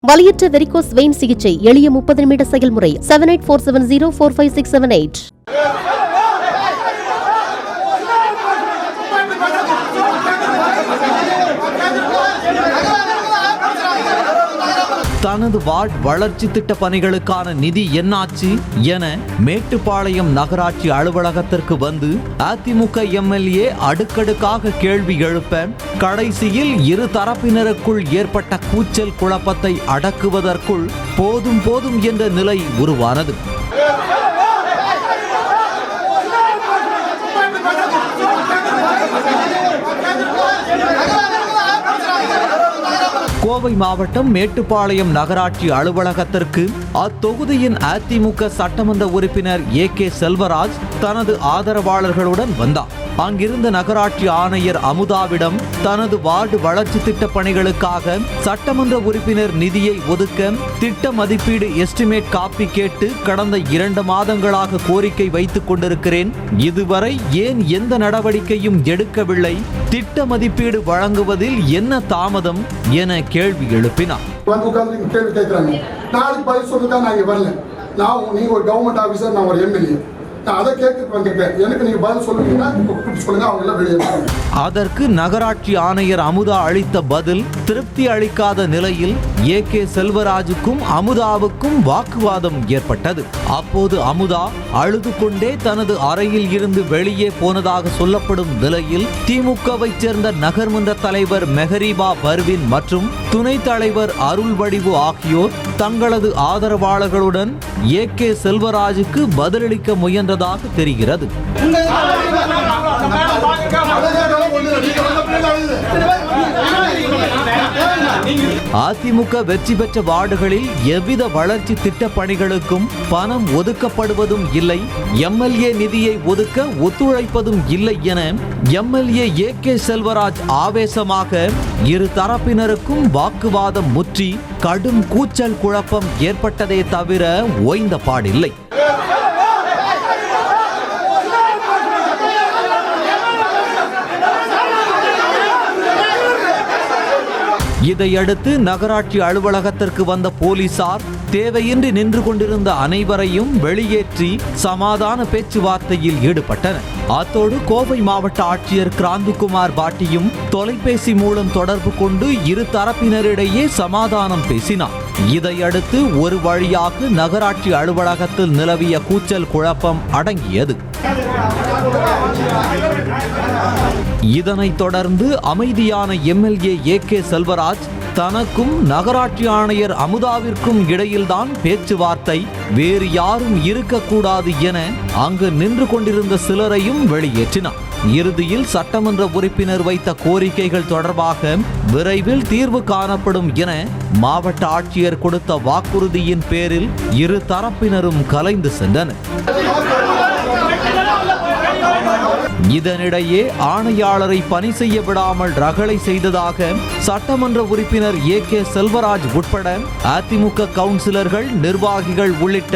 வலியற்ற varicose vein சிகிச்சை எளிய 30 நிமிட செயல்முறை 7847045678. தனது வார்டு வளர்ச்சி திட்ட பணிகளுக்கான நிதி என்னாச்சு என மேட்டுப்பாளையம் நகராட்சி அலுவலகத்திற்கு வந்து அதிமுக எம்எல்ஏ அடுக்கடுக்காக கேள்வி எழுப்ப கடைசியில் இரு தரப்பினருக்குள் ஏற்பட்ட கூச்சல் குழப்பத்தை அடக்குவதற்குள் போதும் போதும் என்ற நிலை உருவானது. கோவை மாவட்டம் மேட்டுப்பாளையம் நகராட்சி அலுவலகத்திற்கு அத்தொகுதியின் அதிமுக சட்டமன்ற உறுப்பினர் AK செல்வராஜ் தனது ஆதரவாளர்களுடன் வந்தார். அங்கிருந்த நகராட்சி ஆணையர் அமுதாவிடம் தனது வார்டு வளர்ச்சி திட்ட பணிகளுக்காக சட்டமன்ற உறுப்பினர் நிதியை ஒதுக்க திட்ட மதிப்பீடு எஸ்டிமேட் காப்பி கேட்டு கடந்த 2 மாதங்களாக கோரிக்கை வைத்துக் கொண்டிருக்கிறேன். இதுவரை ஏன் எந்த நடவடிக்கையும் எடுக்கவில்லை? திட்ட மதிப்பீடு வழங்குவதில் என்ன தாமதம் என கேள்வி எழுப்பினார். அதற்கு நகராட்சி ஆணையர் அமுதா அளித்த பதில் திருப்தி அளிக்காத நிலையில் AK செல்வராஜுக்கும் அமுதாவுக்கும் வாக்குவாதம் ஏற்பட்டது. அப்போது அமுதா அழுது கொண்டே தனது அறையில் இருந்து வெளியே போனதாக சொல்லப்படும் நிலையில் திமுகவை சேர்ந்த நகர்மன்ற தலைவர் மெஹரிபா பர்வின் மற்றும் துணைத் தலைவர் அருள் வடிவு ஆகியோர் தங்களது ஆதரவாளர்களுடன் AK செல்வராஜுக்கு பதிலளிக்க முயன்றதாக தெரிகிறது. அதிமுக வெற்றி பெற்ற வார்டுகளில் எவ்வித வளர்ச்சி திட்ட பணிகளுக்கும் பணம் ஒதுக்கப்படுவதும் இல்லை, எம்எல்ஏ நிதியை ஒதுக்க ஒத்துழைப்பதும் இல்லை என எம்எல்ஏ AK செல்வராஜ் ஆவேசமாக இரு தரப்பினருக்கும் வாக்குவாதம் முற்றி கடும் கூச்சல் குழப்பம் ஏற்பட்டதே தவிர ஓய்ந்த பாடில்லை. இதையடுத்து நகராட்சி அலுவலகத்திற்கு வந்த போலீசார் தேவையின்றி நின்று கொண்டிருந்த அனைவரையும் வெளியேற்றி சமாதான பேச்சுவார்த்தையில் ஈடுபட்டனர். அத்தோடு கோவை மாவட்ட ஆட்சியர் கிராந்திகுமார் பாட்டியும் தொலைபேசி மூலம் தொடர்பு கொண்டு இரு தரப்பினரிடையே சமாதானம் பேசினார். இதையடுத்து ஒரு வழியாக நகராட்சி அலுவலகத்தில் நிலவிய கூச்சல் குழப்பம் அடங்கியது. இதனைத் தொடர்ந்து அமைதியான எம்எல்ஏ AK செல்வராஜ் தனக்கும் நகராட்சி ஆணையர் அமுதாவிற்கும் இடையில்தான் பேச்சுவார்த்தை, வேறு யாரும் இருக்கக்கூடாது என அங்கு நின்று கொண்டிருந்த சிலரையும் வெளியேற்றினார். இறுதியில் சட்டமன்ற உறுப்பினர் வைத்த கோரிக்கைகள் தொடர்பாக விரைவில் தீர்வு காணப்படும் என மாவட்ட ஆட்சியர் கொடுத்த வாக்குறுதியின் பேரில் இரு தரப்பினரும் கலைந்து சென்றனர். இதனிடையே ஆணையாளரை பணி செய்ய விடாமல் ரகளை செய்ததாக சட்டமன்ற உறுப்பினர் AK செல்வராஜ் உட்பட அதிமுக கவுன்சிலர்கள், நிர்வாகிகள் உள்ளிட்ட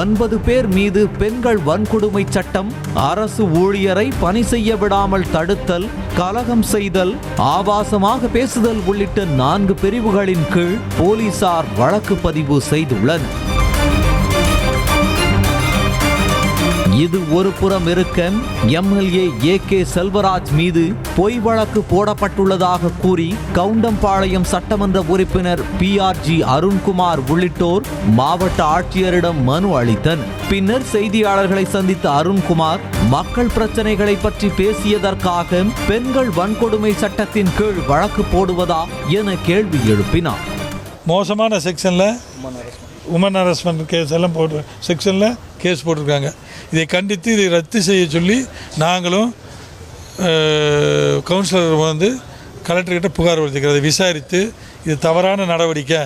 9 பேர் மீது பெண்கள் வன்கொடுமை சட்டம், அரசு ஊழியரை பணி செய்ய விடாமல் தடுத்தல், கலகம் செய்தல், ஆபாசமாக பேசுதல் உள்ளிட்ட 4 பிரிவுகளின் கீழ் போலீசார் வழக்கு பதிவு செய்துள்ளனர். இது ஒரு புறம் இருக்க எம்எல்ஏ AK செல்வராஜ் மீது பொய் வழக்கு போடப்பட்டுள்ளதாக கூறி கவுண்டம்பாளையம் சட்டமன்ற உறுப்பினர் PRG அருண்குமார் உள்ளிட்டோர் மாவட்ட ஆட்சியரிடம் மனு அளித்தனர். பின்னர் செய்தியாளர்களை சந்தித்த அருண்குமார் மக்கள் பிரச்சனைகளை பற்றி பேசியதற்காக பெண்கள் வன்கொடுமை சட்டத்தின் கீழ் வழக்கு போடுவதா என கேள்வி எழுப்பினார். மோசமான செக்ஷன்ல உமன் ஹராஸ்மெண்ட் கேஸ் எல்லாம் போட்டு செக்ஷனில் கேஸ் போட்டிருக்காங்க. இதை கண்டித்து இதை ரத்து செய்ய சொல்லி நாங்களும் கவுன்சிலர் வந்து கலெக்டர்கிட்ட புகார் கொடுத்துக்கிறது. விசாரித்து இது தவறான நடவடிக்கை,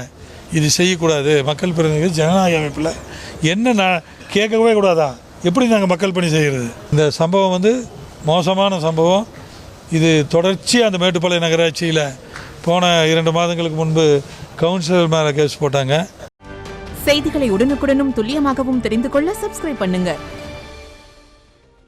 இது செய்யக்கூடாது. மக்கள் பிரதிநிதிகள் ஜனநாயக அமைப்பில் என்ன கேட்கவே கூடாதா? எப்படி நாங்கள் மக்கள் பணி செய்கிறது? இந்த சம்பவம் வந்து மோசமான சம்பவம். இது தொடர்ச்சியாக அந்த மேட்டுப்பாளையம் நகராட்சியில் போன 2 மாதங்களுக்கு முன்பு கவுன்சிலர் மேலே கேஸ் போட்டாங்க. செய்திகளை உடனுக்குடனும் துல்லியமாகவும் தெரிந்து கொள்ள சப்ஸ்கிரைப் பண்ணுங்க.